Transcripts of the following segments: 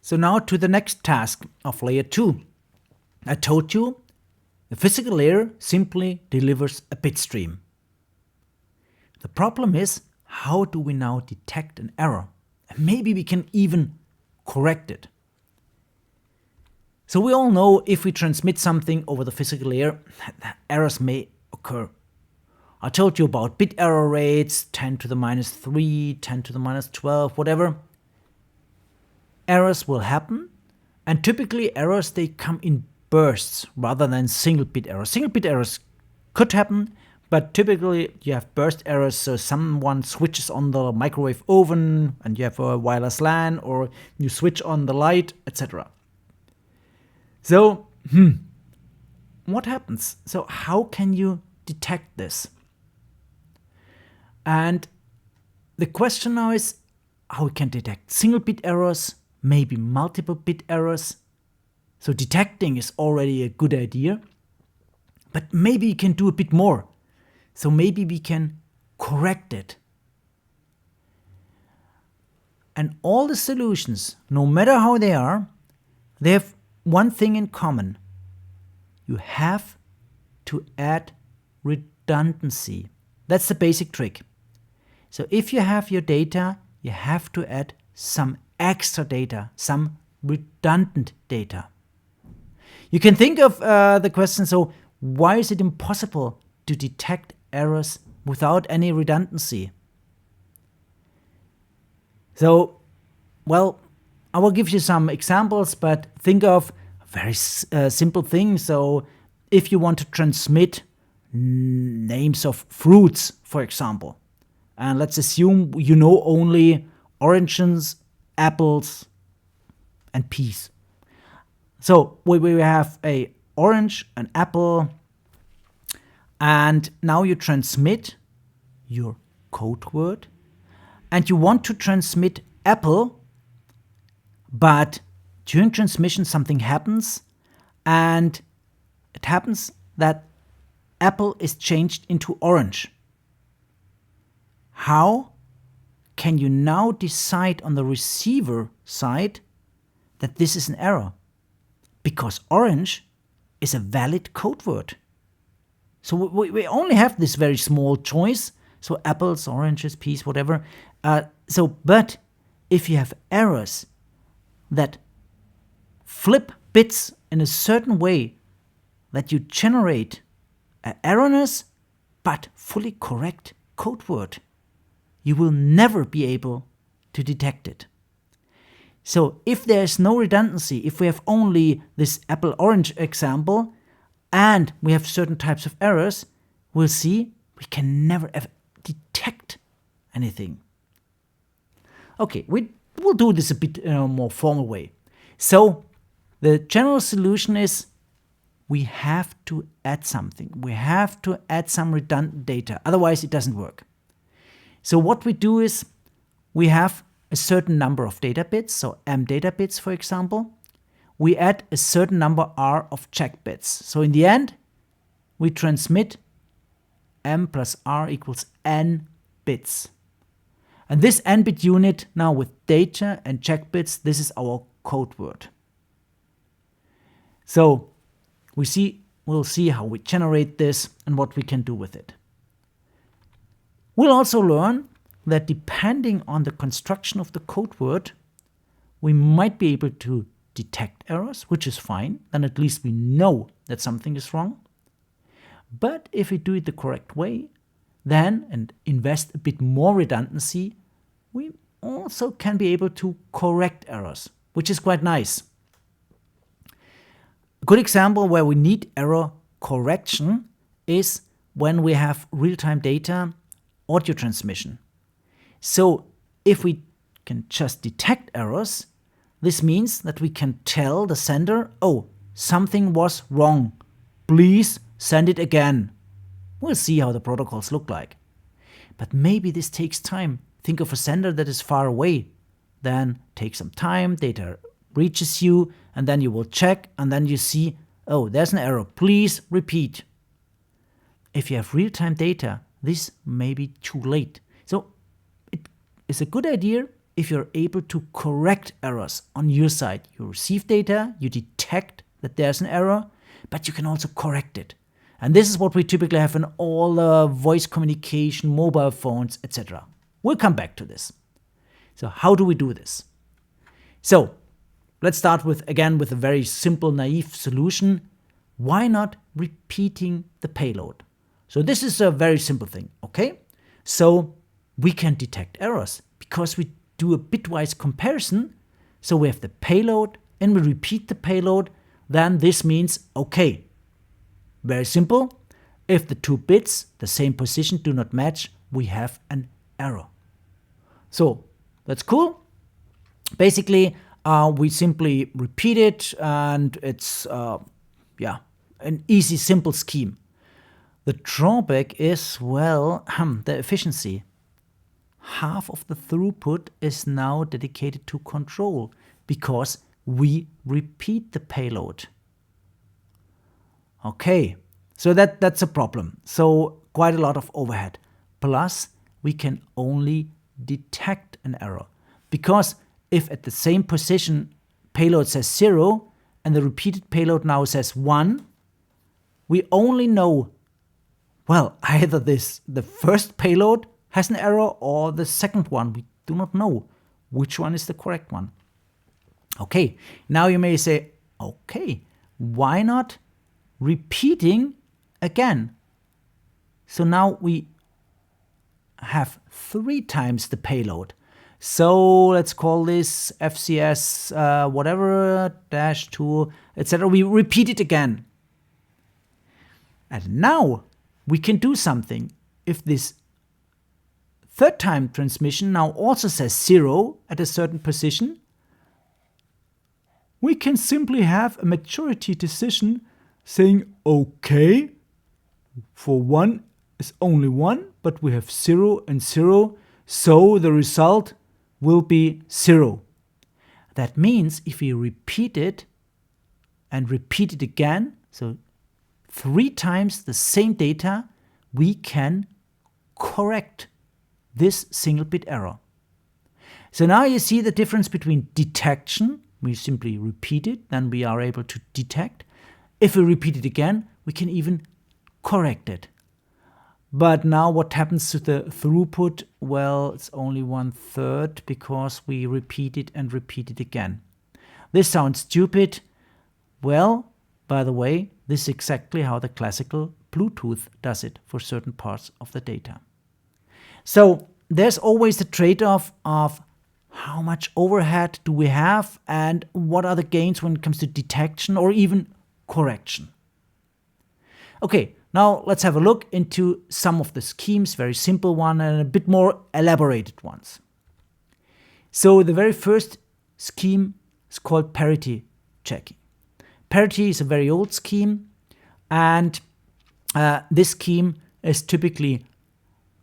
So now to the next task of layer 2. I told you the physical layer simply delivers a bit stream. The problem is, how do we now detect an error? And maybe we can even correct it. So we all know if we transmit something over the physical layer, errors may occur. I told you about bit error rates, 10 to the minus 3, 10 to the minus 12, whatever. Errors will happen, and typically errors, they come in bursts rather than single bit errors. Single bit errors could happen, but typically you have burst errors, so someone switches on the microwave oven and you have a wireless LAN, or you switch on the light, etc. So, what happens? So how can you detect this? And the question now is how we can detect single bit errors, maybe multiple bit errors. So detecting is already a good idea, but maybe you can do a bit more. So maybe we can correct it. And all the solutions, no matter how they have one thing in common. You have to add redundancy. That's the basic trick. So if you have your data, you have to add some extra data, some redundant data. You can think of the question, so why is it impossible to detect errors without any redundancy? So, well, I will give you some examples, but think of a very simple thing. So if you want to transmit names of fruits, for example, and let's assume you know only oranges, apples, and peas. So we have a orange, an apple, and now you transmit your code word, and you want to transmit apple, but during transmission something happens, and it happens that apple is changed into orange. How can you now decide on the receiver side that this is an error? Because orange is a valid code word. So we only have this very small choice. So apples, oranges, peas, whatever. But if you have errors that flip bits in a certain way, that you generate an erroneous but fully correct code word, you will never be able to detect it. So if there is no redundancy, if we have only this apple-orange example, and we have certain types of errors, we'll see we can never ever detect anything. Okay, we will do this a bit more formal way. So the general solution is we have to add something. We have to add some redundant data, otherwise it doesn't work. So what we do is we have a certain number of data bits, so M data bits, for example. We add a certain number R of check bits. So in the end, we transmit M plus R equals N bits. And this N bit unit now with data and check bits, this is our code word. So we'll see how we generate this and what we can do with it. We'll also learn that depending on the construction of the code word, we might be able to detect errors, which is fine. Then at least we know that something is wrong. But if we do it the correct way, then, and invest a bit more redundancy, we also can be able to correct errors, which is quite nice. A good example where we need error correction is when we have real-time data audio transmission. So if we can just detect errors, this means that we can tell the sender, oh, something was wrong. Please send it again. We'll see how the protocols look like. But maybe this takes time. Think of a sender that is far away. Then take some time, data reaches you, and then you will check, and then you see, oh, there's an error. Please repeat. If you have real-time data, this may be too late. So it is a good idea if you're able to correct errors on your side. You receive data, you detect that there's an error, but you can also correct it. And this is what we typically have in all voice communication, mobile phones, etc. We'll come back to this. So how do we do this? So let's start with a very simple, naive solution. Why not repeating the payload? So this is a very simple thing, okay? So we can detect errors because we do a bitwise comparison. So we have the payload and we repeat the payload. Then this means, okay, very simple. If the 2 bits, the same position, do not match, we have an error. So that's cool. Basically, we simply repeat it, and it's an easy, simple scheme. The drawback is, well, the efficiency. Half of the throughput is now dedicated to control because we repeat the payload. Okay, so that's a problem. So quite a lot of overhead. Plus, we can only detect an error because if at the same position payload says 0 and the repeated payload now says 1, we only know, well, either the first payload has an error or the second one. We do not know which one is the correct one. Okay, now you may say, okay, why not repeating again? So now we have 3 times the payload. So let's call this FCS whatever -2, etc. We repeat it again. And now we can do something. If this 3rd time transmission now also says 0 at a certain position, we can simply have a majority decision saying, okay, for 1 is only 1, but we have 0 and 0, so the result will be 0. That means if we repeat it and repeat it again, so 3 times the same data, we can correct this single bit error. So now you see the difference between detection. We simply repeat it, then we are able to detect. If we repeat it again, we can even correct it. But now what happens to the throughput? Well, it's only 1/3 because we repeat it and repeat it again. This sounds stupid. Well, by the way, this is exactly how the classical Bluetooth does it for certain parts of the data. So there's always the trade-off of how much overhead do we have and what are the gains when it comes to detection or even correction. Okay, now let's have a look into some of the schemes, very simple one and a bit more elaborated ones. So the very first scheme is called parity checking. Parity is a very old scheme, and this scheme is typically,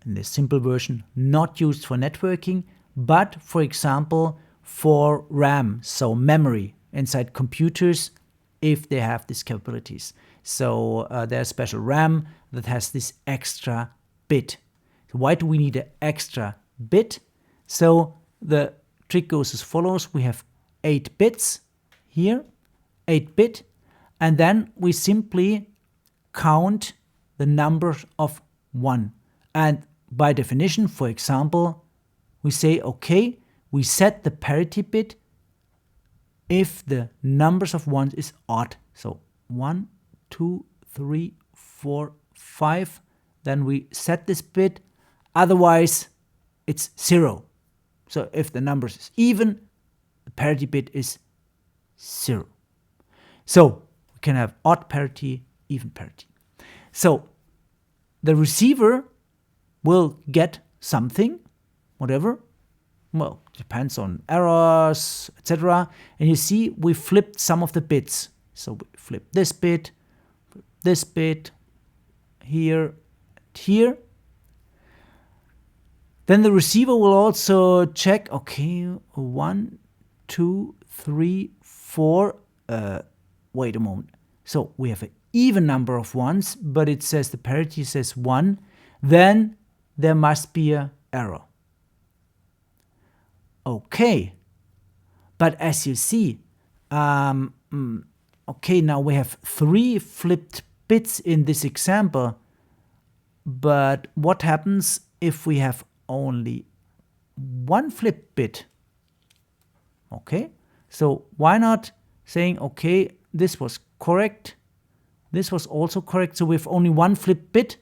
in the simple version, not used for networking, but for example for RAM, so memory inside computers, if they have these capabilities. So there's special RAM that has this extra bit. So why do we need an extra bit? So the trick goes as follows. We have 8 bits here, 8 bit, and then we simply count the number of 1. And by definition, for example, we say, okay, we set the parity bit if the numbers of 1s is odd. So 1, 2, 3, 4, 5. Then we set this bit. Otherwise, it's 0. So if the numbers is even, the parity bit is 0. So we can have odd parity, even parity. So the receiver will get something, whatever. Well, depends on errors, etc. And you see, we flipped some of the bits. So we flip this bit, here, here. Then the receiver will also check, okay, 1, 2, 3, 4. Wait a moment. So we have an even number of 1s, but it says the parity says 1. Then there must be an error. Okay, but as you see, okay, now we have 3 flipped bits in this example, but what happens if we have only 1 flipped bit? Okay, so why not saying, okay, this was correct, this was also correct, so we have only 1 flipped bit,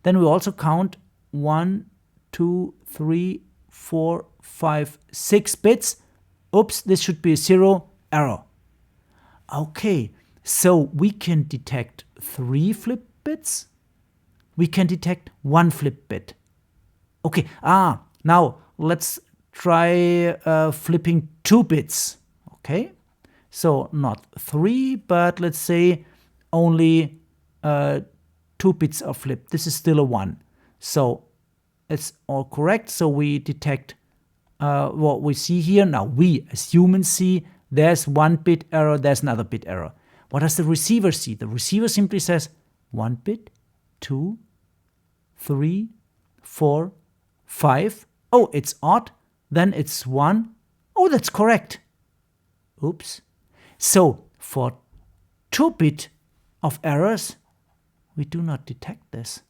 then we also count 1, 2, 3, 4, 5, 6 bits. Oops, this should be a 0, error. Okay, so we can detect 3 flip bits, we can detect 1 flip bit. Okay, now let's try flipping 2 bits. Okay, so not 3, but let's say only 2 bits are flipped. This is still a 1. So it's all correct. So we detect what we see here. Now we as humans see there's 1 bit error, there's another bit error. What does the receiver see? The receiver simply says 1 bit, 2, 3, 4, 5. Oh, it's odd. Then it's 1. Oh, that's correct. Oops. So for 2-bit of errors, we do not detect this.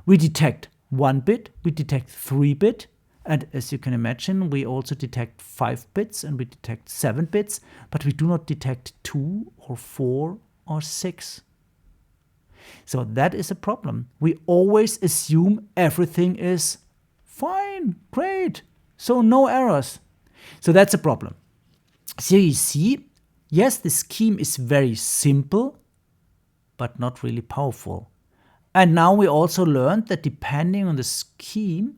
We detect 1 bit, we detect 3 bit, and as you can imagine, we also detect 5 bits and we detect 7 bits, but we do not detect 2 or 4 or 6. So that is a problem. We always assume everything is fine, great, so no errors. So that's a problem. So you see, yes, the scheme is very simple, but not really powerful. And now we also learned that depending on the scheme,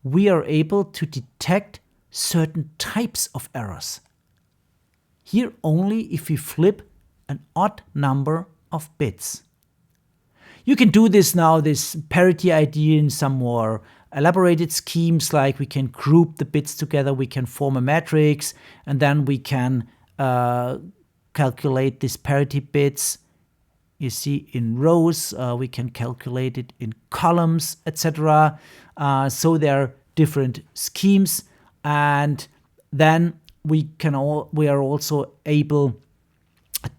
we are able to detect certain types of errors. Here only if we flip an odd number of bits. You can do this now, this parity idea, in some more elaborated schemes, like we can group the bits together, we can form a matrix, and then we can calculate this parity bits. You see, in rows, we can calculate it in columns, etc. So there are different schemes, and then we are also able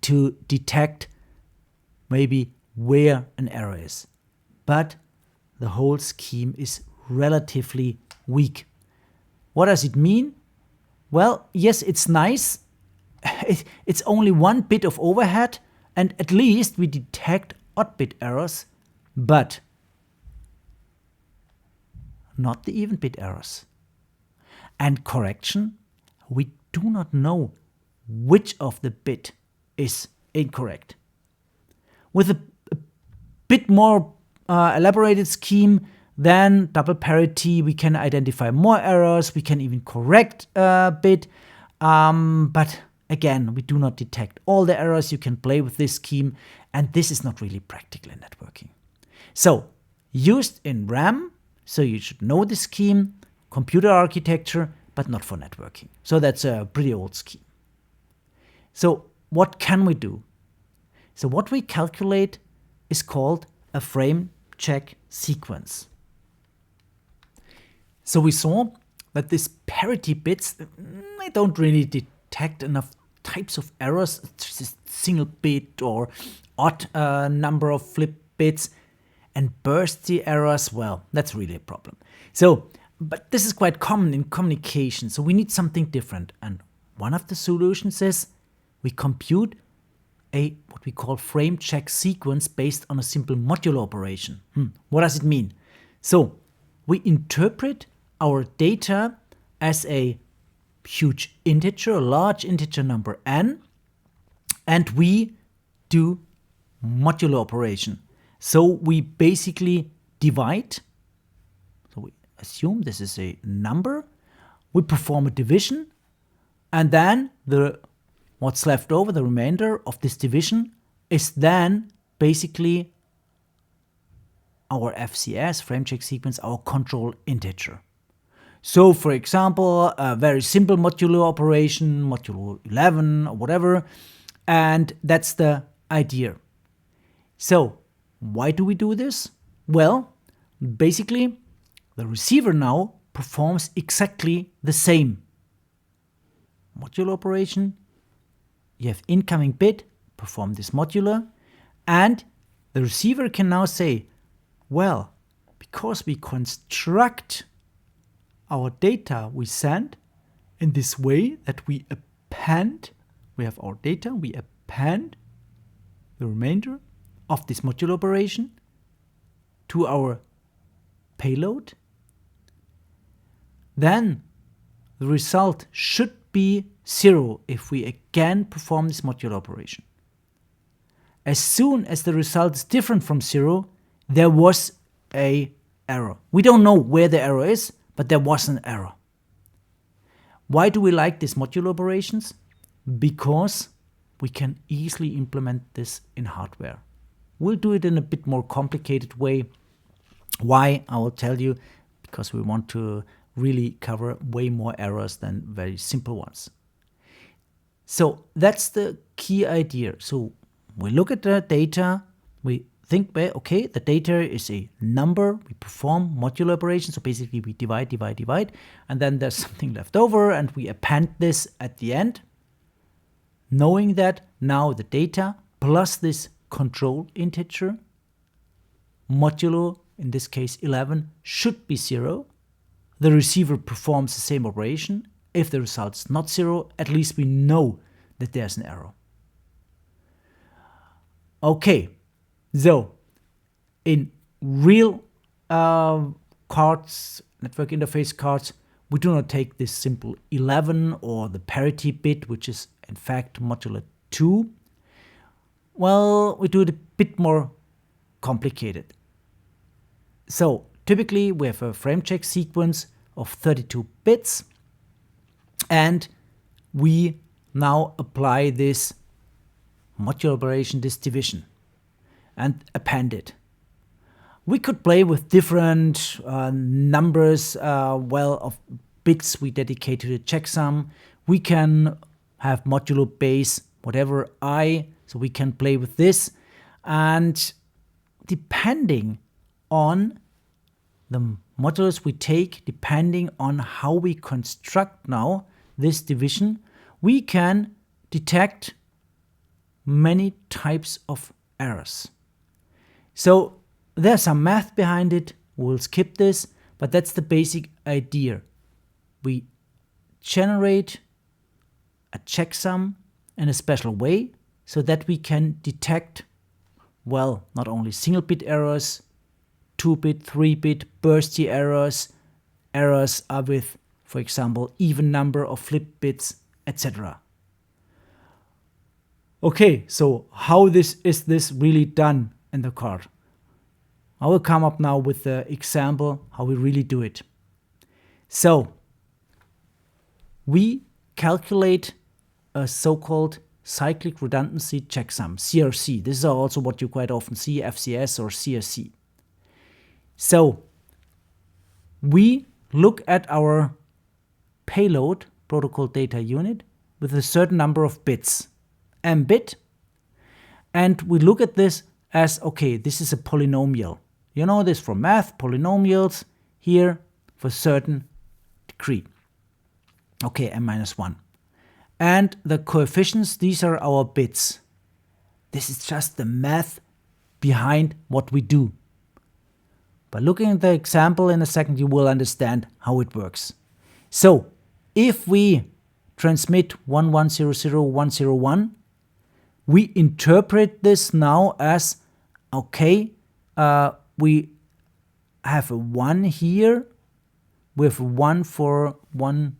to detect maybe where an error is. But the whole scheme is relatively weak. What does it mean? Well, yes, it's nice. It's only 1 bit of overhead, and at least we detect odd bit errors, but not the even bit errors. And correction, we do not know which of the bit is incorrect. With a bit more elaborated scheme than double parity, we can identify more errors, we can even correct a bit, but again, we do not detect all the errors. You can play with this scheme, and this is not really practical in networking. So, used in RAM, so you should know the scheme, computer architecture, but not for networking. So that's a pretty old scheme. So what can we do? So what we calculate is called a frame check sequence. So we saw that these parity bits, they don't really detect enough types of errors, just single bit or odd number of flip bits, and bursty errors, well, that's really a problem. So, but this is quite common in communication, so we need something different. And one of the solutions is we compute a what we call frame check sequence based on a simple modulo operation. What does it mean? So we interpret our data as a huge integer, a large integer number n, and we do modulo operation. So we basically divide. So we assume this is a number. We perform a division, and then what's left over, the remainder of this division, is then basically our FCS, frame check sequence, our control integer. So, for example, a very simple modulo operation, modulo 11 or whatever, and that's the idea. So, why do we do this? Well, basically, the receiver now performs exactly the same. Modulo operation, you have incoming bit, perform this modulo, and the receiver can now say, well, because we construct our data we send in this way that we append, we have our data, we append the remainder of this modulo operation to our payload, then the result should be 0 if we again perform this modulo operation. As soon as the result is different from 0, there was an error. We don't know where the error is, but there was an error. Why do we like these modulo operations? Because we can easily implement this in hardware. We'll do it in a bit more complicated way. Why? I will tell you, because we want to really cover way more errors than very simple ones. So that's the key idea. So we look at the data, we think, okay, the data is a number, we perform modulo operations, so basically we divide, and then there's something left over, and we append this at the end, knowing that now the data plus this control integer, modulo, in this case 11, should be 0. The receiver performs the same operation. If the result is not 0, at least we know that there's an error. Okay, so in real cards, network interface cards, we do not take this simple 11 or the parity bit, which is in fact modulo 2. Well, we do it a bit more complicated. So typically we have a frame check sequence of 32 bits, and we now apply this modulo operation, this division, and append it. We could play with different numbers, of bits we dedicate to the checksum. We can have modulo base, whatever I, so we can play with this. And depending on the modulos we take, depending on how we construct now this division, we can detect many types of errors. So there's some math behind it, we'll skip this, but that's the basic idea. We generate a checksum in a special way so that we can detect, well, not only single bit errors, 2-bit, 3-bit, bursty errors, errors are with, for example, even number of flip bits, etc. Okay, so how is this really done in the card? I will come up now with the example how we really do it. So we calculate a so-called cyclic redundancy checksum, CRC. This is also what you quite often see, FCS or CRC. So we look at our payload, protocol data unit, with a certain number of bits, m bit, and we look at this as, okay, this is a polynomial. You know this from math, polynomials here for certain degree. Okay, m-1. And the coefficients, these are our bits. This is just the math behind what we do. By looking at the example in a second, you will understand how it works. So, if we transmit 1100-101, we interpret this now as, okay, we have a 1 here, we have 1 for 1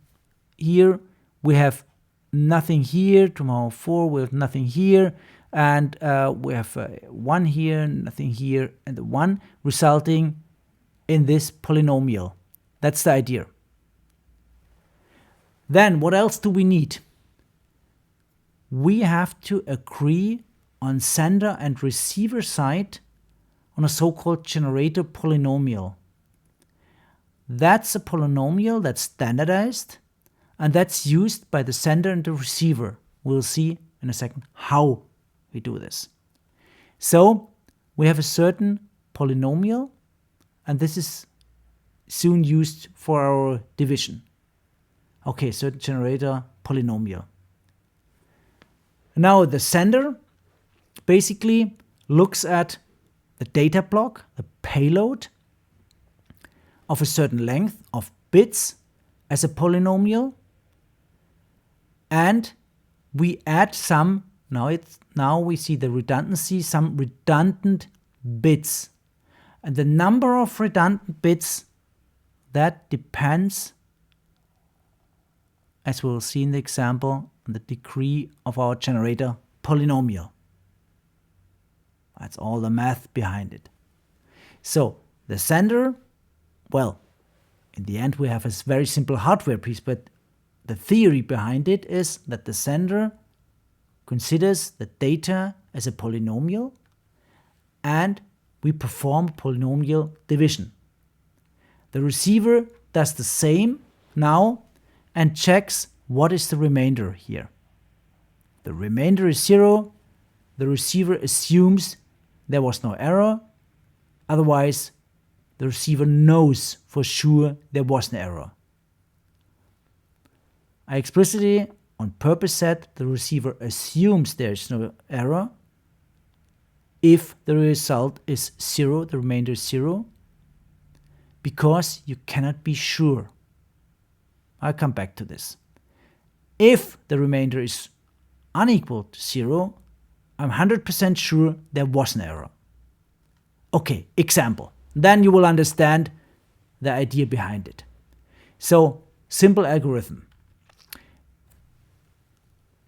here, we have nothing here, tomorrow 4, we have nothing here, and we have 1 here, nothing here, and the 1, resulting in this polynomial. That's the idea. Then what else do we need? We have to agree on sender and receiver side on a so-called generator polynomial. That's a polynomial that's standardized, and that's used by the sender and the receiver. We'll see in a second how we do this. So we have a certain polynomial, and this is soon used for our division. Okay, so generator polynomial. Now the sender basically looks at the data block, the payload of a certain length of bits as a polynomial, and we add some, now we see the redundancy, some redundant bits. And the number of redundant bits, that depends, as we'll see in the example, on the degree of our generator polynomial. That's all the math behind it. So the sender, well, in the end we have a very simple hardware piece, but the theory behind it is that the sender considers the data as a polynomial and we perform polynomial division. The receiver does the same now and checks what is the remainder here. The remainder is 0. The receiver assumes there was no error. Otherwise, the receiver knows for sure there was an error. I explicitly on purpose said the receiver assumes there is no error if the result is 0, the remainder is 0, because you cannot be sure. I'll come back to this. If the remainder is unequal to 0, I'm 100% sure there was an error. Okay, example. Then you will understand the idea behind it. So, simple algorithm.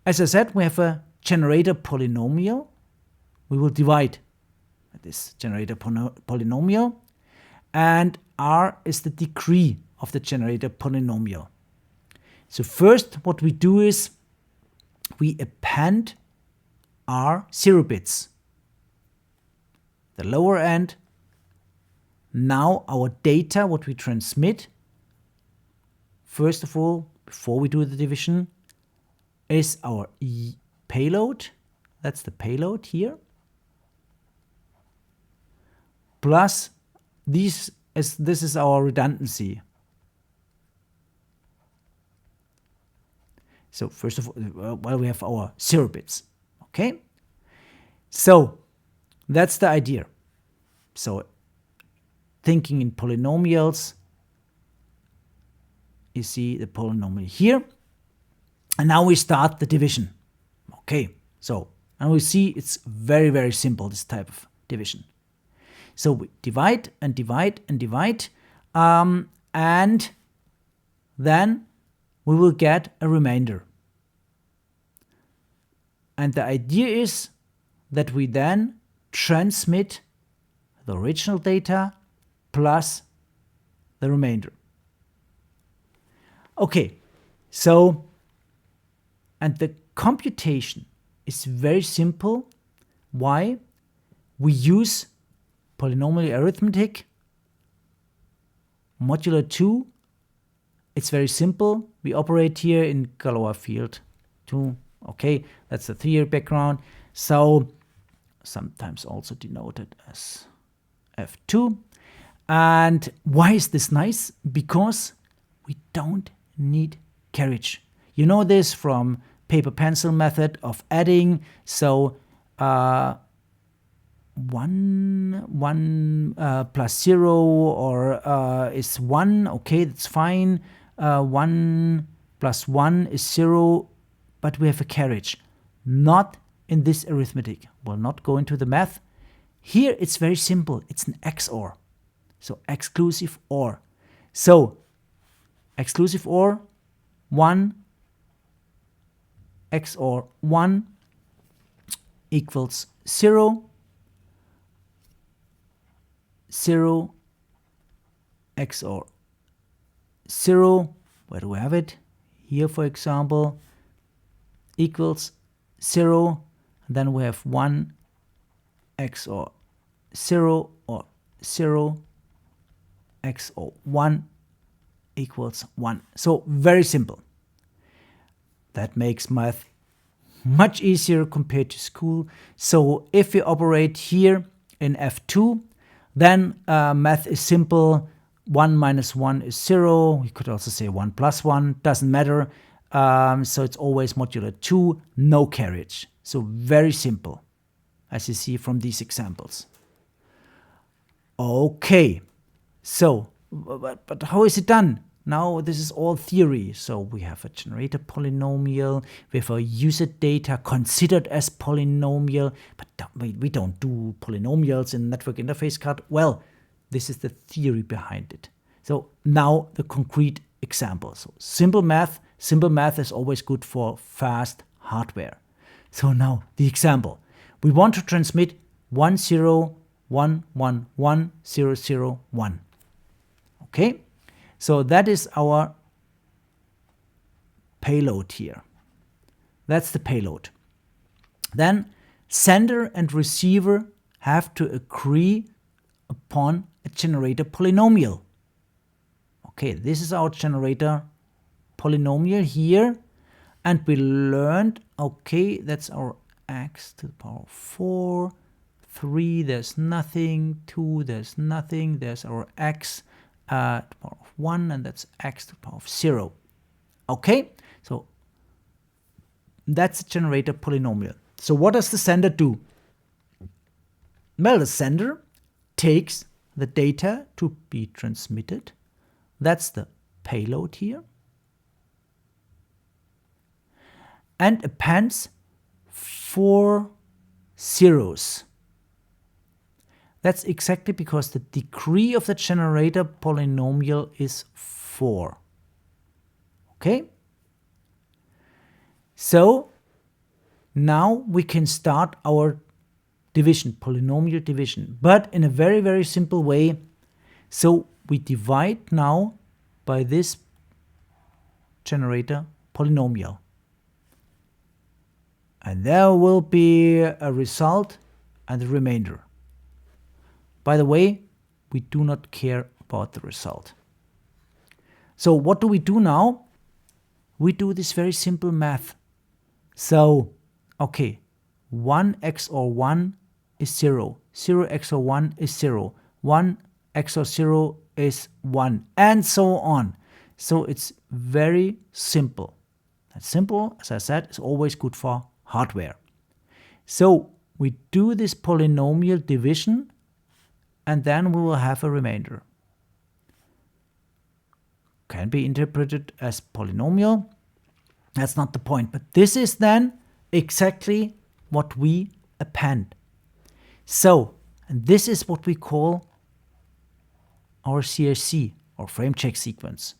As I said, we have a generator polynomial. We will divide this generator polynomial, and R is the degree of the generator polynomial. So first what we do is we append R 0 bits. The lower end, now our data, what we transmit, first of all, before we do the division, is our payload. That's the payload here. Plus this is our redundancy. So first of all, we have our 0 bits. Okay? So that's the idea. So thinking in polynomials, you see the polynomial here. And now we start the division. Okay, so and we see it's very, very simple, this type of division. So we divide and divide and divide, and then we will get a remainder. And the idea is that we then transmit the original data plus the remainder. Okay, so, and the computation is very simple. Why? We use polynomial arithmetic, modulo 2. It's very simple. We operate here in Galois field 2. Okay, that's the 3-year background. So sometimes also denoted as F2. And why is this nice? Because we don't need carriage. You know this from paper pencil method of adding. So 1 plus 0 or is 1. Okay, that's fine. 1 plus 1 is 0. But we have a carriage. Not in this arithmetic. We'll not go into the math. Here it's very simple. It's an XOR. So exclusive OR. So exclusive OR 1 XOR 1 equals 0. 0 XOR 0. Where do we have it? Here, for example, equals 0. And then we have 1 XOR 0 or 0 XOR 1 equals 1. So very simple. That makes math much easier compared to school. So if we operate here in F2, then math is simple. 1 minus 1 is 0. You could also say 1 plus 1, doesn't matter. So it's always modulo 2, no carriage. So very simple, as you see from these examples. Okay, so, but how is it done? Now this is all theory. So we have a generator polynomial, we have a user data considered as polynomial, but we don't do polynomials in network interface card. Well, this is the theory behind it. So now the concrete example. So simple math is always good for fast hardware. So now the example. We want to transmit 10111001. Okay? So that is our payload here. That's the payload. Then sender and receiver have to agree upon a generator polynomial. Okay, this is our generator polynomial here. And we learned, okay, that's our x to the power of 4, 3, there's nothing, 2, there's nothing, there's our x to the power of 1, and that's x to the power of 0. Okay, so that's a generator polynomial. So what does the sender do? Well, the sender takes the data to be transmitted. That's the payload here. And appends 4 zeros. That's exactly because the degree of the generator polynomial is 4. Okay? So now we can start our division, polynomial division, but in a very, very simple way. So we divide now by this generator polynomial. And there will be a result and a remainder. By the way, we do not care about the result. So what do we do now? We do this very simple math. So, okay, 1 XOR 1 is 0. 0 XOR 1 is 0. 1 XOR 0 is 1. And so on. So it's very simple. And simple, as I said, is always good for hardware. So we do this polynomial division, and then we will have a remainder. Can be interpreted as polynomial. That's not the point. But this is then exactly what we append. So, and this is what we call our CRC, or frame check sequence.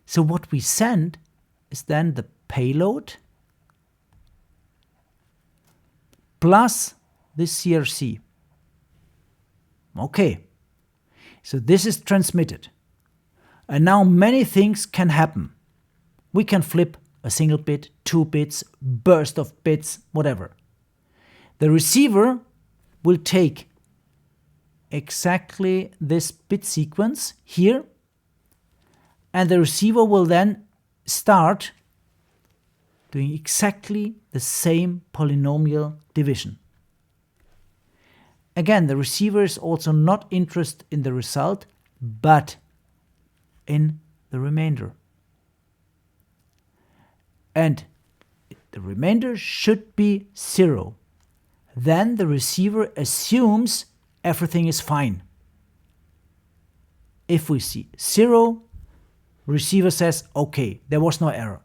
So what we send is then the payload plus this CRC. Okay, so this is transmitted. And now many things can happen. We can flip a single bit, 2 bits, burst of bits, whatever. The receiver will take exactly this bit sequence here, and the receiver will then start doing exactly the same polynomial division. Again, the receiver is also not interested in the result, but in the remainder. And the remainder should be 0. Then the receiver assumes everything is fine. If we see 0, receiver says, okay, there was no error.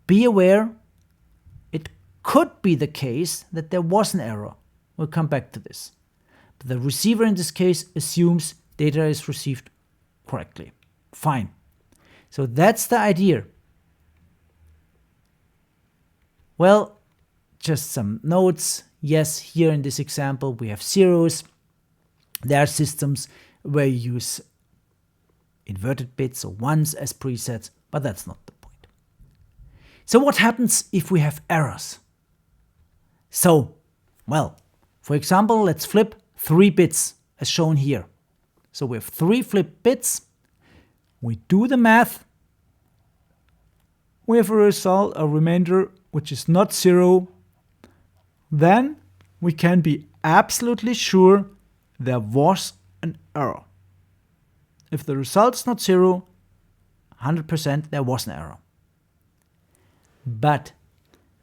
Be aware, it could be the case that there was an error. We'll come back to this. But the receiver in this case assumes data is received correctly. Fine. So that's the idea. Well, just some notes. Yes, here in this example we have zeros. There are systems where you use inverted bits or ones as presets, but that's not the point. So what happens if we have errors? So, well, for example, let's flip 3 bits as shown here. So we have 3 flipped bits. We do the math. We have a result, a remainder, which is not 0. Then we can be absolutely sure there was an error. If the result is not 0, 100% there was an error. But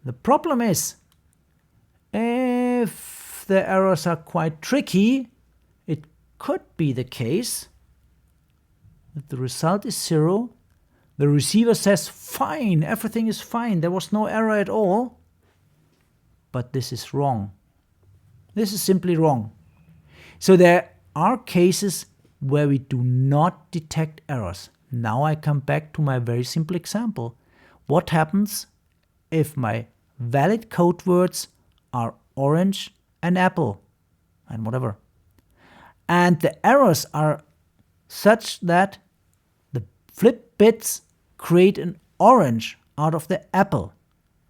the problem is, if the errors are quite tricky, it could be the case that the result is 0, the receiver says, fine, everything is fine, there was no error at all. But this is wrong. This is simply wrong. So there are cases where we do not detect errors. Now I come back to my very simple example. What happens if my valid code words are orange and apple and whatever? And the errors are such that the flip bits create an orange out of the apple.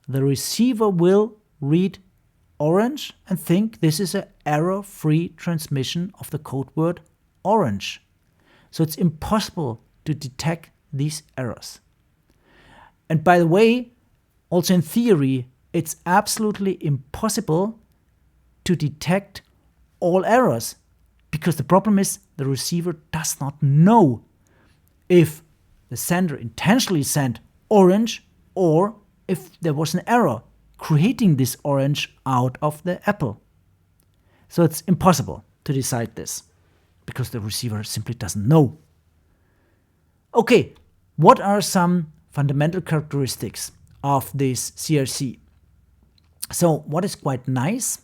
The receiver will read orange and think this is an error-free transmission of the code word orange. So it's impossible to detect these errors. And by the way, also in theory, it's absolutely impossible to detect all errors, because the problem is the receiver does not know if the sender intentionally sent orange or if there was an error creating this orange out of the apple. So it's impossible to decide this because the receiver simply doesn't know. Okay, what are some fundamental characteristics of this CRC? So what is quite nice,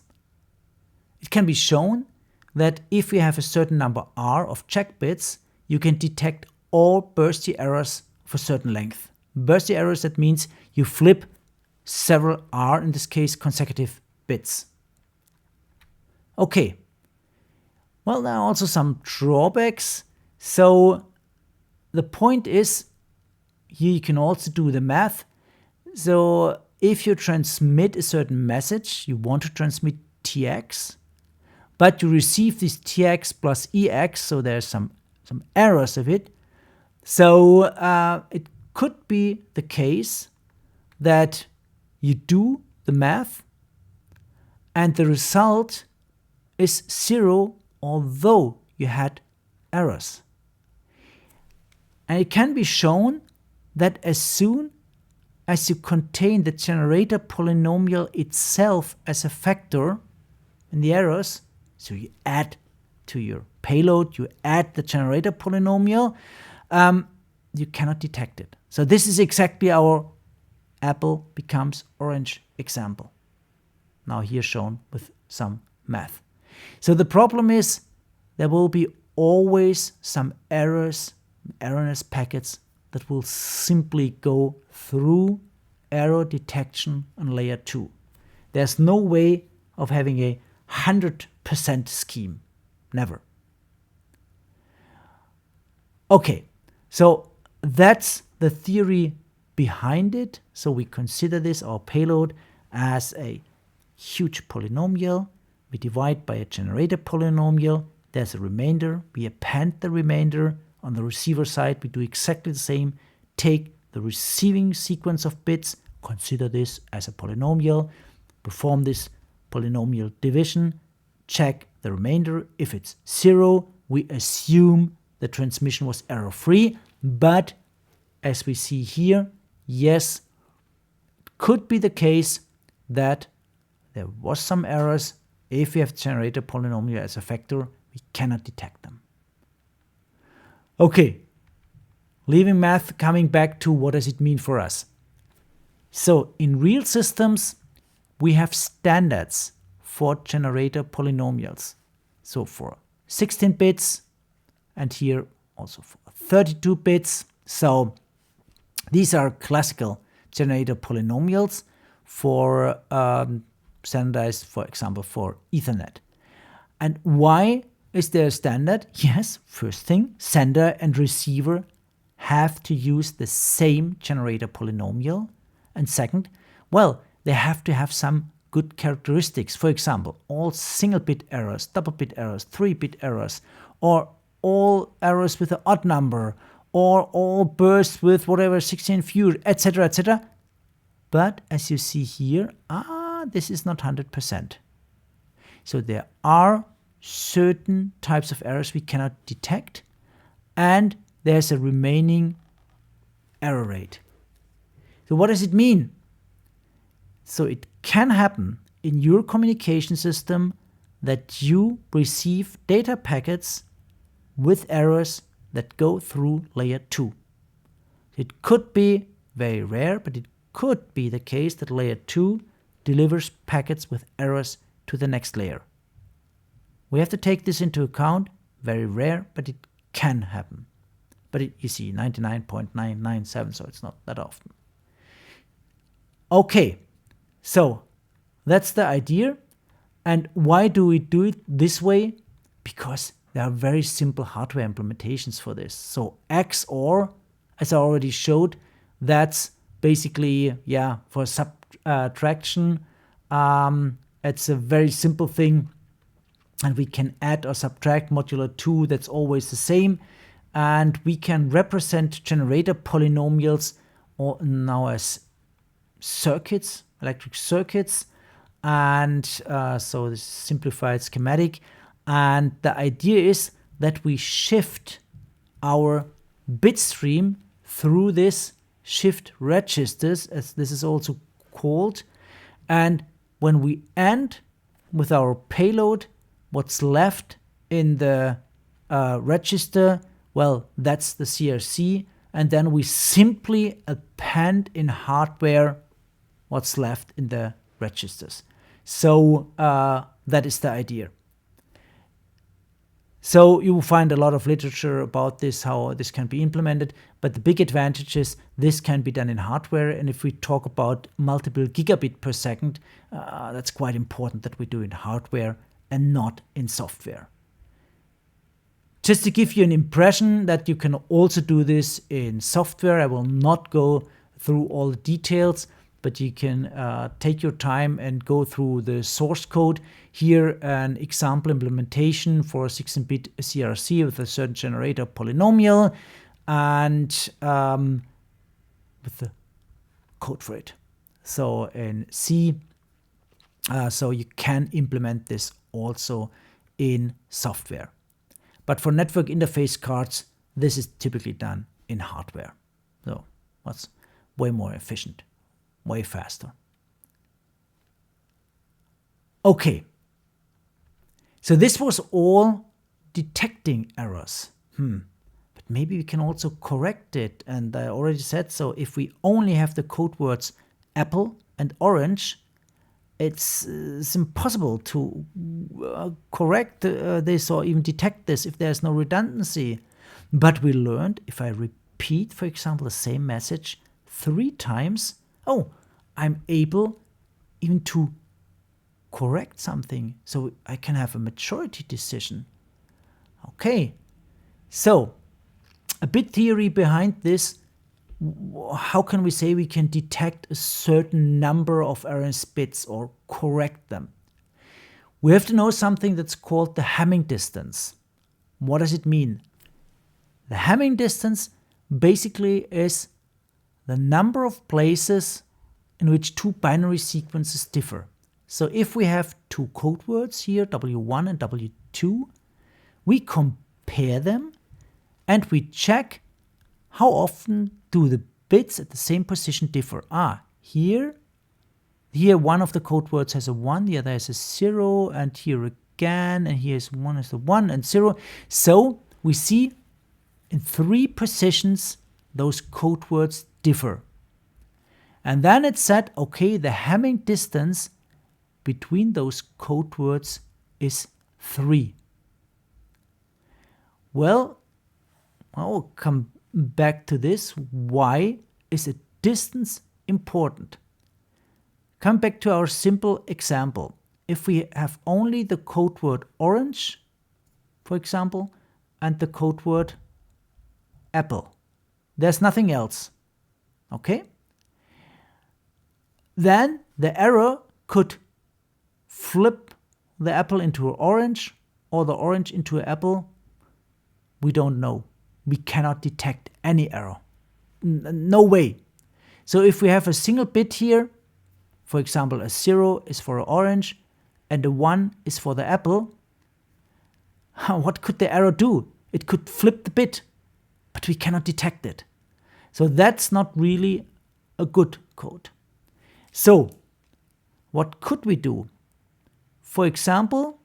it can be shown that if we have a certain number R of check bits, you can detect all bursty errors of a certain length. Bursty errors, that means you flip several R, in this case consecutive bits. Okay, well, there are also some drawbacks. So the point is, here you can also do the math. So if you transmit a certain message, you want to transmit TX, but you receive this TX plus EX, so there's some errors of it. So it could be the case that you do the math and the result is 0, although you had errors. And it can be shown that as soon as you contain the generator polynomial itself as a factor in the errors, so you add to your payload, you add the generator polynomial, you cannot detect it. So this is exactly our apple becomes orange example. Now here shown with some math. So the problem is there will be always some errors, erroneous packets that will simply go through error detection on layer 2. There's no way of having a 100% scheme. Never. Okay, so that's the theory behind it. So we consider this, our payload, as a huge polynomial. We divide by a generator polynomial. There's a remainder. We append the remainder. On the receiver side, we do exactly the same. Take the receiving sequence of bits, consider this as a polynomial, perform this polynomial division, check the remainder. If it's 0, we assume the transmission was error-free, but as we see here, yes, it could be the case that there was some errors. If we have generator polynomial as a factor, we cannot detect them. Okay, leaving math, coming back to what does it mean for us. So in real systems, we have standards for generator polynomials. So for 16 bits and here also for 32 bits. So these are classical generator polynomials for standardized, for example, for Ethernet. And why is there a standard? Yes, first thing, sender and receiver have to use the same generator polynomial. And second, well, they have to have some good characteristics. For example, all single-bit errors, double-bit errors, 3-bit errors, or all errors with an odd number, or all bursts with whatever 16 view, etc., etc. But as you see here, this is not 100%. So there are certain types of errors we cannot detect, and there's a remaining error rate. So what does it mean? So it can happen in your communication system that you receive data packets with errors that go through layer 2. It could be very rare, but it could be the case that layer 2 delivers packets with errors to the next layer. We have to take this into account. Very rare, but it can happen. But you see, 99.997, so it's not that often. Okay, so that's the idea. And why do we do it this way? Because there are very simple hardware implementations for this. So XOR, as I already showed, that's basically, for subtraction. It's a very simple thing. And we can add or subtract modulo 2, that's always the same. And we can represent generator polynomials or now as circuits, electric circuits. And so this simplified schematic. And the idea is that we shift our bit stream through this shift registers, as this is also called. And when we end with our payload, what's left in the register, well, that's the CRC. And then we simply append in hardware what's left in the registers. So that is the idea. So you will find a lot of literature about this, how this can be implemented. But the big advantage is this can be done in hardware. And if we talk about multiple gigabit per second, that's quite important that we do in hardware and not in software. Just to give you an impression that you can also do this in software, I will not go through all the details, but you can take your time and go through the source code. Here, an example implementation for a 16-bit CRC with a certain generator polynomial and with the code for it. So in C, so you can implement this also in software. But for network interface cards, this is typically done in hardware. So that's way more efficient, way faster. Okay. So this was all detecting errors. But maybe we can also correct it. And I already said so. If we only have the code words apple and orange, it's impossible to correct this or even detect this if there's no redundancy. But we learned if I repeat, for example, the same message 3 times, I'm able even to correct something. So I can have a majority decision. Okay, so a bit theory behind this. How can we say we can detect a certain number of errors bits or correct them? We have to know something that's called the Hamming distance. What does it mean? The Hamming distance basically is the number of places in which 2 binary sequences differ. So if we have 2 code words here, W1 and W2, we compare them and we check how often do the bits at the same position differ. Here one of the code words has a 1, the other has a 0, and here again, and here is 1 is the 1 and 0. So we see in 3 positions those code words differ. And then it said, okay, the Hamming distance between those code words is 3. Well, I'll come back to this. Why is a distance important? Come back to our simple example. If we have only the code word orange, for example, and the code word apple, there's nothing else. Okay? Then the error could flip the apple into an orange or the orange into an apple. We don't know. We cannot detect any error. No way. So if we have a single bit here, for example, a 0 is for orange and a 1 is for the apple, what could the error do? It could flip the bit. but we cannot detect it. So that's not really a good code. So what could we do? For example,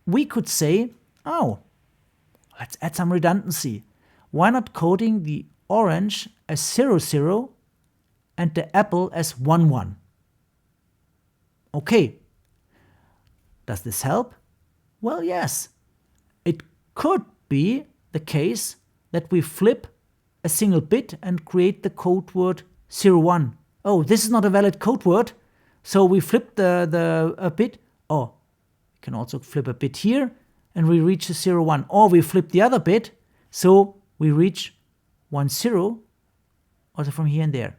we could say, oh, let's add some redundancy. Why not coding the orange as 0, 0 and the apple as 1, 1? Okay. Does this help? Well, yes. It could be the case that we flip a single bit and create the code word 0, 1. Oh, this is not a valid code word. So we flip the bit. Oh, we can also flip a bit here and we reach a 0, 1. Or we flip the other bit, so we reach 1, 0, also from here and there.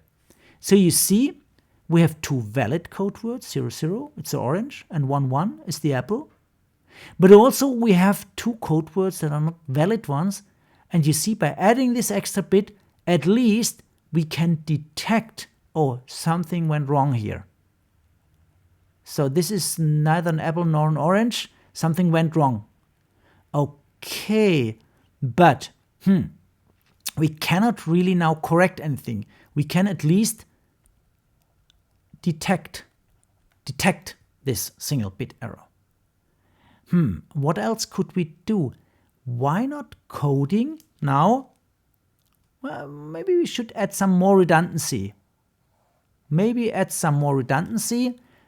So you see, we have two valid code words, 0, 0, it's the orange, and 1, 1 is the apple. But also we have two code words that are not valid ones. And you see, by adding this extra bit, at least we can detect, oh, something went wrong here. So this is neither an apple nor an orange. Something went wrong. Okay, but we cannot really now correct anything. We can at least detect this single bit error. What else could we do? Why not coding now? Well, maybe we should add some more redundancy.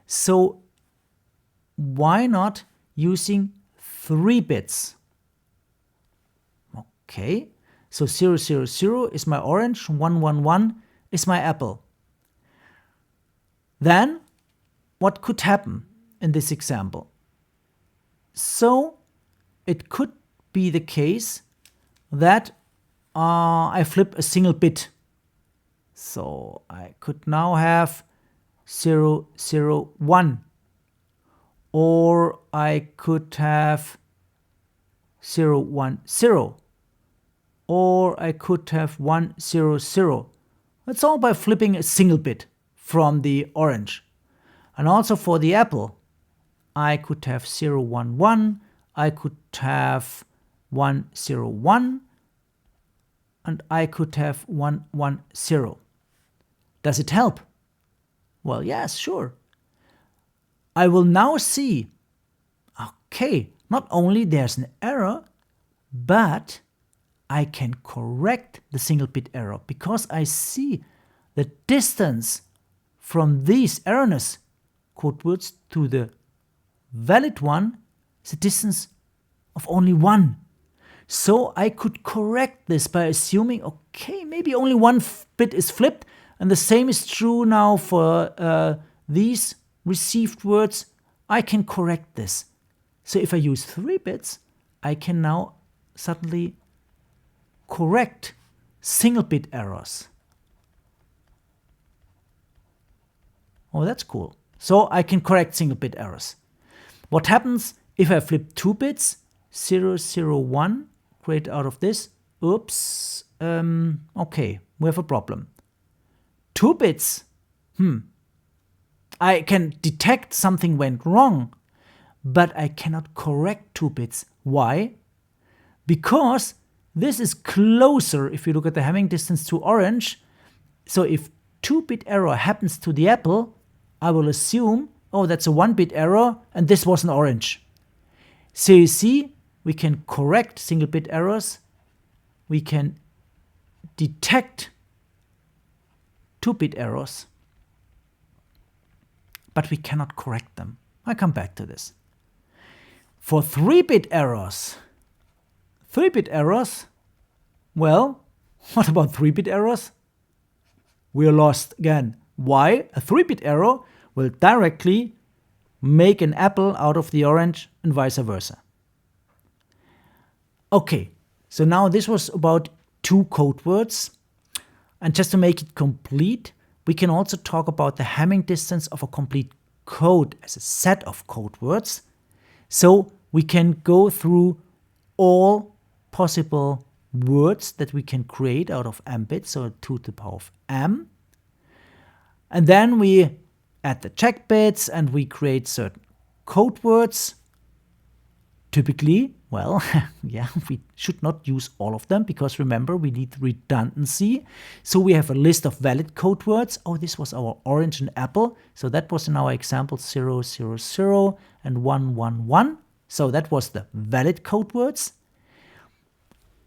So why not using 3 bits? Okay, so 0, 0, 0 is my orange, 1, 1, 1 is my apple. Then, what could happen in this example? So, it could be the case that I flip a single bit. So, I could now have 0, 0, 1. Or I could have 0, 1, 0. Or I could have 1, 0, 0. That's all by flipping a single bit from the orange. And also for the apple, I could have 0, 1, 1. I could have 1, 0, 1. And I could have 1, 1, 0. Does it help? Well, yes, sure. I will now see, okay, not only there's an error, but I can correct the single bit error because I see the distance from these erroneous code words to the valid one is a distance of only 1. So I could correct this by assuming, okay, maybe only 1 bit is flipped, and the same is true now for these received words. I can correct this. So if I use 3 bits, I can now suddenly correct single bit errors. Oh, that's cool. So I can correct single bit errors. What happens if I flip 2 bits? 0, 0, 1, create out of this. Oops. Okay, we have a problem. 2 bits. I can detect something went wrong, but I cannot correct 2 bits. Why? Because this is closer, if you look at the Hamming distance, to orange. So if 2-bit error happens to the apple, I will assume, oh, that's a 1-bit error, and this was an orange. So you see, we can correct single-bit errors. We can detect 2-bit errors, but we cannot correct them. I'll come back to this. For 3-bit errors, well, what about 3-bit errors? We're lost again. Why? A 3-bit error will directly make an apple out of the orange and vice versa. Okay, so now this was about 2 code words. And just to make it complete, we can also talk about the Hamming distance of a complete code as a set of code words. So we can go through all possible words that we can create out of m bits, so 2 to the power of m. And then we add the check bits and we create certain code words. Typically, well, yeah, we should not use all of them because remember, we need redundancy. So we have a list of valid code words. Oh, this was our orange and apple. So that was in our example 0, 0, 0 and 1, 1, 1. So that was the valid code words.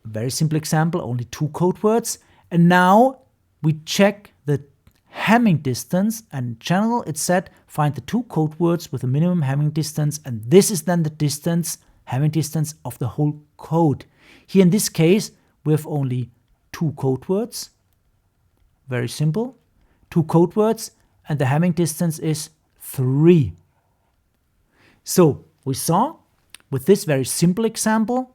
Very simple example, only 2 code words. And now we check the Hamming distance, and in general it said find the 2 code words with a minimum Hamming distance, and this is then the distance, Hamming distance of the whole code. Here in this case we have only 2 code words, very simple, 2 code words, and the Hamming distance is 3. So we saw with this very simple example,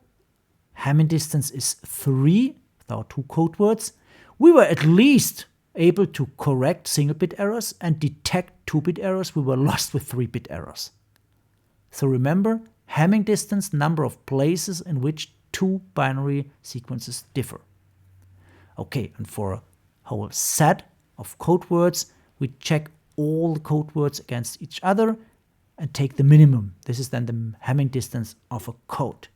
Hamming distance is 3 with our 2 code words. We were at least able to correct single-bit errors and detect 2-bit errors. We were lost with 3-bit errors. So remember, Hamming distance, number of places in which 2 binary sequences differ. Okay, and for a whole set of code words, we check all the code words against each other and take the minimum. This is then the Hamming distance of a code.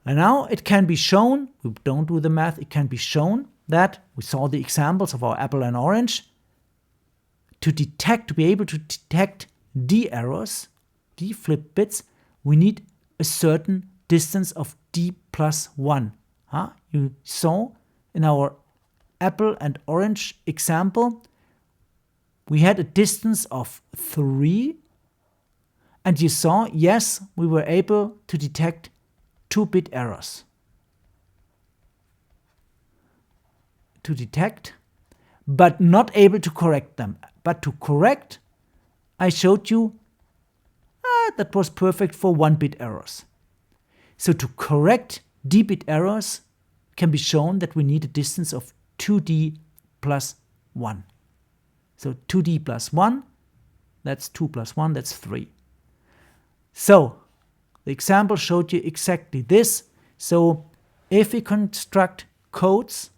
And now it can be shown, we don't do the math, it can be shown that we saw the examples of our apple and orange. To be able to detect D errors, D flip bits, we need a certain distance of D plus 1. You saw in our apple and orange example, we had a distance of 3, and you saw, yes, we were able to detect 2-bit errors. To detect, but not able to correct them. But to correct, I showed you that was perfect for 1-bit errors. So to correct D-bit errors can be shown that we need a distance of 2D plus 1. So 2D plus 1, that's 2 plus 1, that's 3. So the example showed you exactly this. So if we construct codes,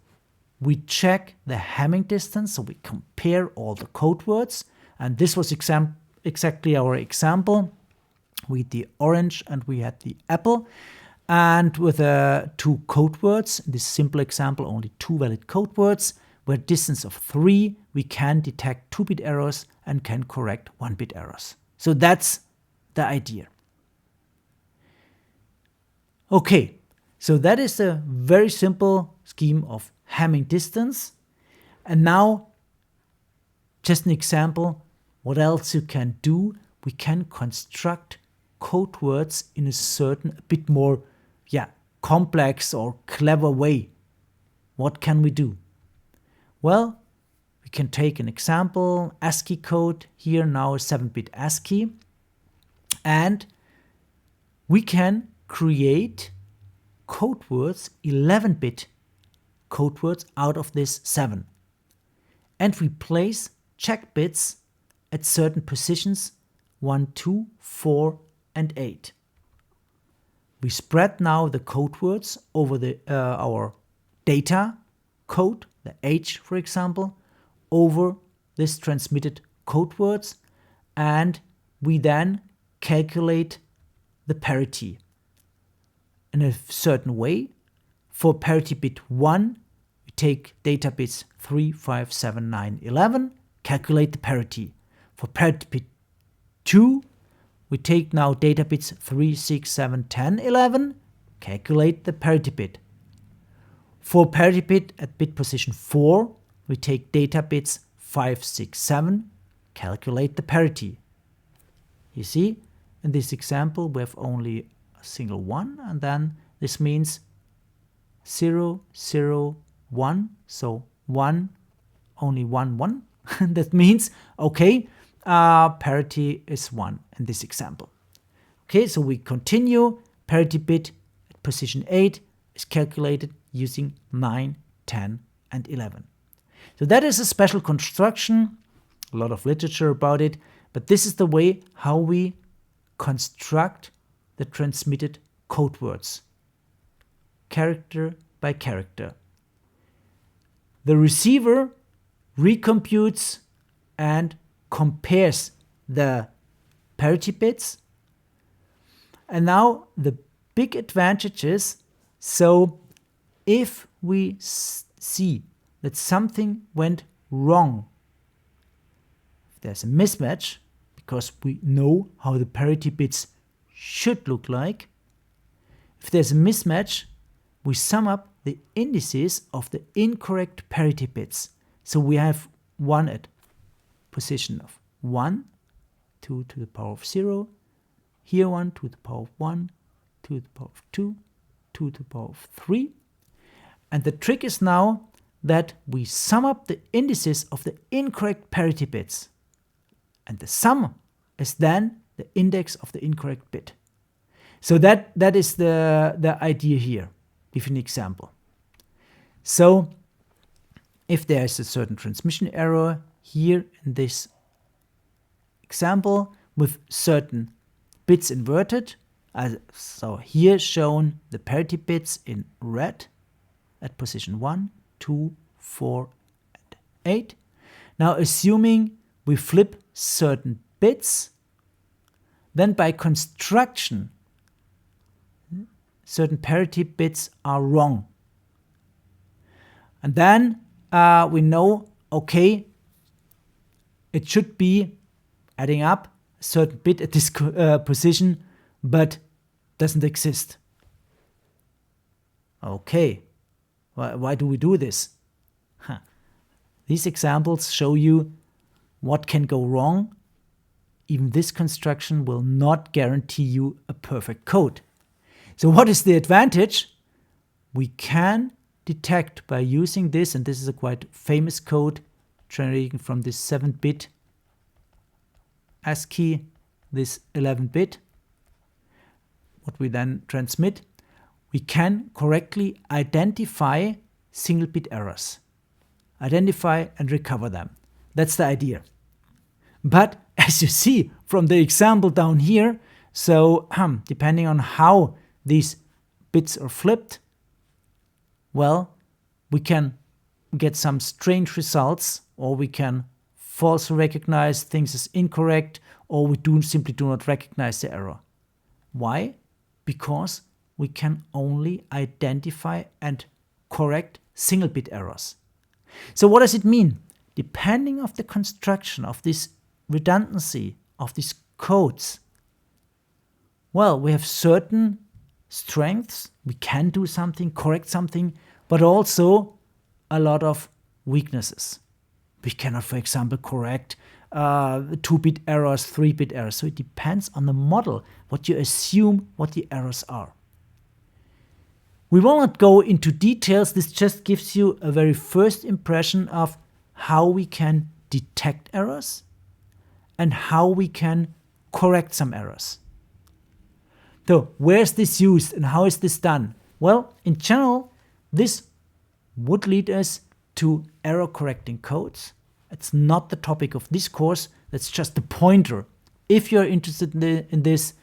we check the Hamming distance, so we compare all the code words, and this was exactly our example. We had the orange and we had the apple, and with 2 code words, in this simple example only 2 valid code words, with a distance of 3, we can detect 2-bit errors and can correct 1-bit errors. So that's the idea. Okay, so that is a very simple scheme of Hamming distance. And now, just an example, what else you can do? We can construct code words in a bit more complex or clever way. What can we do? Well, we can take an example, ASCII code, here now 7-bit ASCII, and we can create code words, 11-bit code words out of this 7. And we place check bits at certain positions 1, 2, 4, and 8. We spread now the code words over our data code, the H for example, over this transmitted code words, and we then calculate the parity in a certain way. For parity bit 1, we take data bits 3, 5, 7, 9, 11, calculate the parity. For parity bit 2, we take now data bits 3, 6, 7, 10, 11, calculate the parity bit. For parity bit at bit position 4, we take data bits 5, 6, 7, calculate the parity. You see, in this example we have only a single 1, and then this means 0, 0, 1, so 1, only 1, 1. That means, okay, parity is 1 in this example. Okay, so we continue. Parity bit at position 8 is calculated using 9, 10, and 11. So that is a special construction, a lot of literature about it, but this is the way how we construct the transmitted code words, character by character. The receiver recomputes and compares the parity bits And now the big advantage is, so if we see that something went wrong, if there's a mismatch, because we know how the parity bits should look like, if there's a mismatch, we sum up the indices of the incorrect parity bits. So we have one at position of 1, 2 to the power of 0, here 1 to the power of 1, 2 to the power of 2, 2 to the power of 3. And the trick is now that we sum up the indices of the incorrect parity bits. And the sum is then the index of the incorrect bit. So that is the idea here. Give an example. So if there is a certain transmission error here in this example with certain bits inverted, so here shown the parity bits in red at position 1, 2, 4, and 8. Now assuming we flip certain bits, then by construction certain parity bits are wrong. And then we know, okay, it should be adding up a certain bit at this position, but doesn't exist. Okay, why do we do this? These examples show you what can go wrong. Even this construction will not guarantee you a perfect code. So what is the advantage? We can detect by using this, and this is a quite famous code generating from this 7-bit ASCII, this 11-bit, what we then transmit, we can correctly identify single-bit errors. Identify and recover them. That's the idea. But as you see from the example down here, so depending on how these bits are flipped, well, we can get some strange results, or we can falsely recognize things as incorrect, or we simply do not recognize the error. Why? Because we can only identify and correct single-bit errors. So what does it mean? Depending on the construction of this redundancy of these codes, well, we have certain strengths, we can do something, correct something, but also a lot of weaknesses. We cannot, for example, correct 2-bit errors, 3-bit errors. So it depends on the model, what you assume what the errors are. We will not go into details. This just gives you a very first impression of how we can detect errors and how we can correct some errors. So where is this used and how is this done? Well, in general, this would lead us to error correcting codes. It's not the topic of this course, that's just the pointer. If you're interested in this,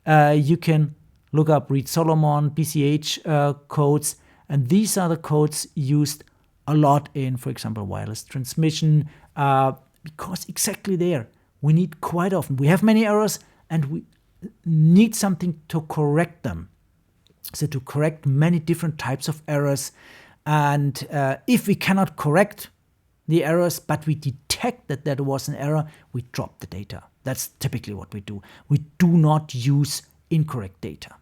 you can look up Reed Solomon, BCH codes, and these are the codes used a lot in, for example, wireless transmission, because exactly there, we need quite often, we have many errors and we need something to correct them. So to correct many different types of errors, and if we cannot correct the errors, but we detect that there was an error, we drop the data. That's typically what we do. We do not use incorrect data.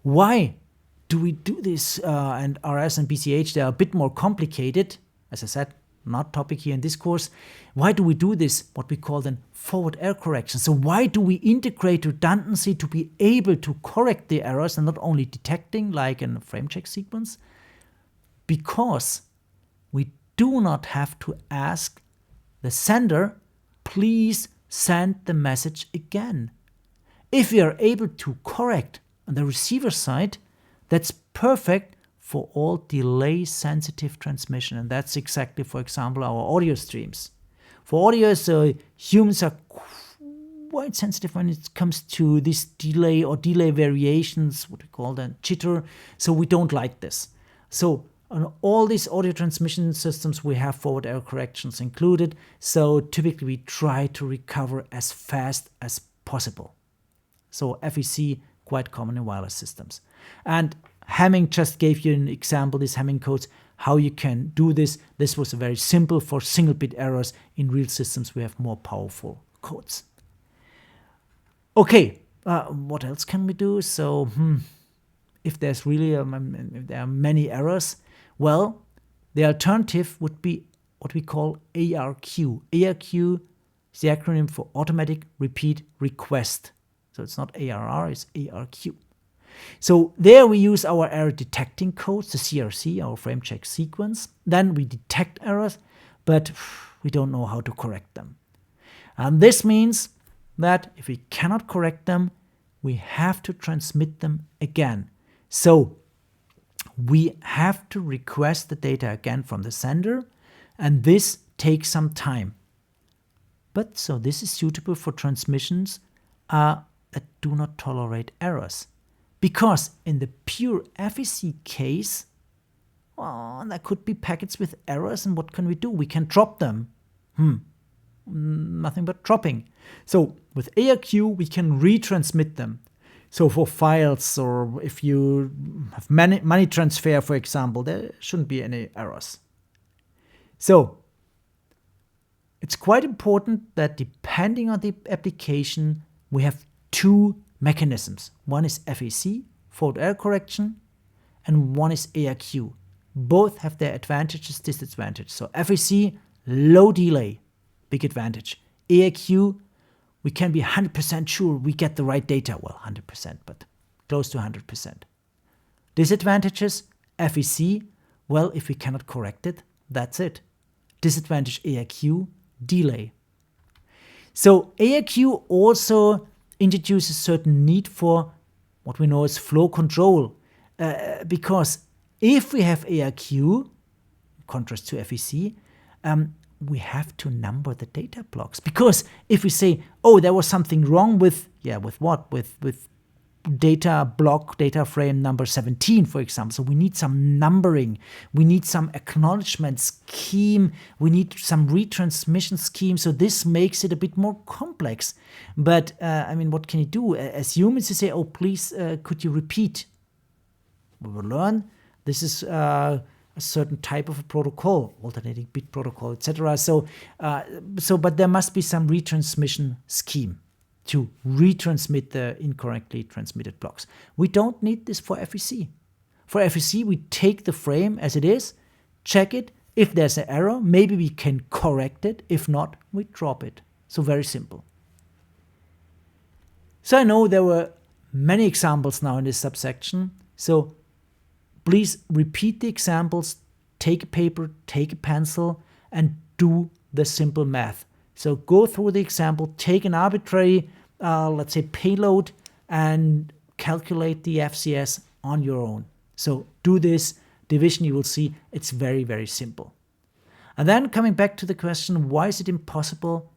Why do we do this? And RS and BCH, they are a bit more complicated. As I said, not topic here in this course. Why do we do this? What we call then forward error correction. So why do we integrate redundancy to be able to correct the errors and not only detecting like in a frame check sequence? Because we do not have to ask the sender, please send the message again. If we are able to correct on the receiver side, that's perfect for all delay-sensitive transmission. And that's exactly, for example, our audio streams. For audio, so humans are quite sensitive when it comes to this delay or delay variations, what we call then jitter. So we don't like this. So on all these audio transmission systems, we have forward error corrections included. So typically we try to recover as fast as possible. So FEC quite common in wireless systems. And Hamming just gave you an example, this Hamming codes, how you can do this. This was very simple for single bit errors. In real systems, we have more powerful codes. Okay, what else can we do? So, if there's really if there are many errors, well, the alternative would be what we call ARQ. ARQ is the acronym for Automatic Repeat Request. So it's not ARR, it's ARQ. So there we use our error detecting codes, the CRC, our frame check sequence. Then we detect errors, but we don't know how to correct them. And this means that if we cannot correct them, we have to transmit them again. So we have to request the data again from the sender, and this takes some time. But so this is suitable for transmissions that do not tolerate errors. Because in the pure FEC case, well, there could be packets with errors, and what can we do? We can drop them. Nothing but dropping. So with ARQ, we can retransmit them. So for files, or if you have money transfer, for example, there shouldn't be any errors. So it's quite important that depending on the application, we have two mechanisms. One is FEC, fault error correction, and one is ARQ. Both have their advantages, disadvantages. So FEC, low delay, big advantage. ARQ, we can be 100% sure we get the right data. Well, 100%, but close to 100%. Disadvantages, FEC, well, if we cannot correct it, that's it. Disadvantage ARQ, delay. So ARQ also introduces certain need for what we know as flow control. Because if we have ARQ, in contrast to FEC, we have to number the data blocks. Because if we say, oh, there was something wrong with what? With data block, data frame number 17, for example. So we need some numbering. We need some acknowledgement scheme. We need some retransmission scheme. So this makes it a bit more complex. But, what can you do? As humans, you say, oh, please, could you repeat? We will learn. This is a certain type of a protocol, alternating bit protocol, etc. But there must be some retransmission scheme to retransmit the incorrectly transmitted blocks. We don't need this for FEC. For FEC, we take the frame as it is, check it. If there's an error, maybe we can correct it. If not, we drop it. So very simple. So I know there were many examples now in this subsection. So please repeat the examples, take a paper, take a pencil, and do the simple math. So go through the example, take an arbitrary, let's say, payload, and calculate the FCS on your own. So do this division, you will see it's very, very simple. And then coming back to the question, why is it impossible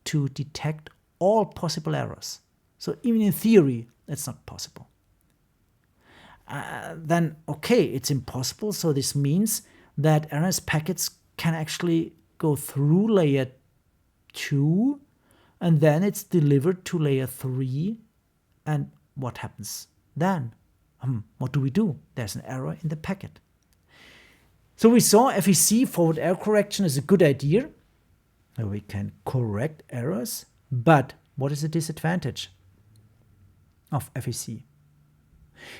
to detect all possible errors? So even in theory, that's not possible. Then, okay, it's impossible. So this means that RNS packets can actually go through layer 2, and then it's delivered to layer 3. And what happens then? What do we do? There's an error in the packet. So we saw FEC, forward error correction, is a good idea. We can correct errors, but what is the disadvantage of FEC?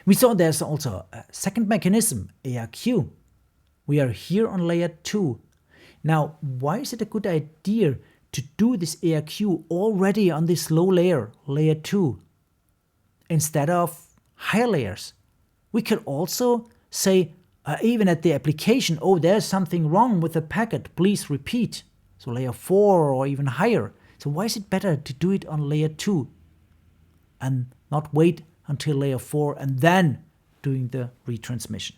We saw there's also a second mechanism, ARQ. We are here on layer 2. Now, why is it a good idea to do this ARQ already on this low layer, layer 2, instead of higher layers? We could also say, even at the application, oh, there's something wrong with the packet, please repeat. So layer 4 or even higher. So why is it better to do it on layer 2 and not wait until layer 4 and then doing the retransmission?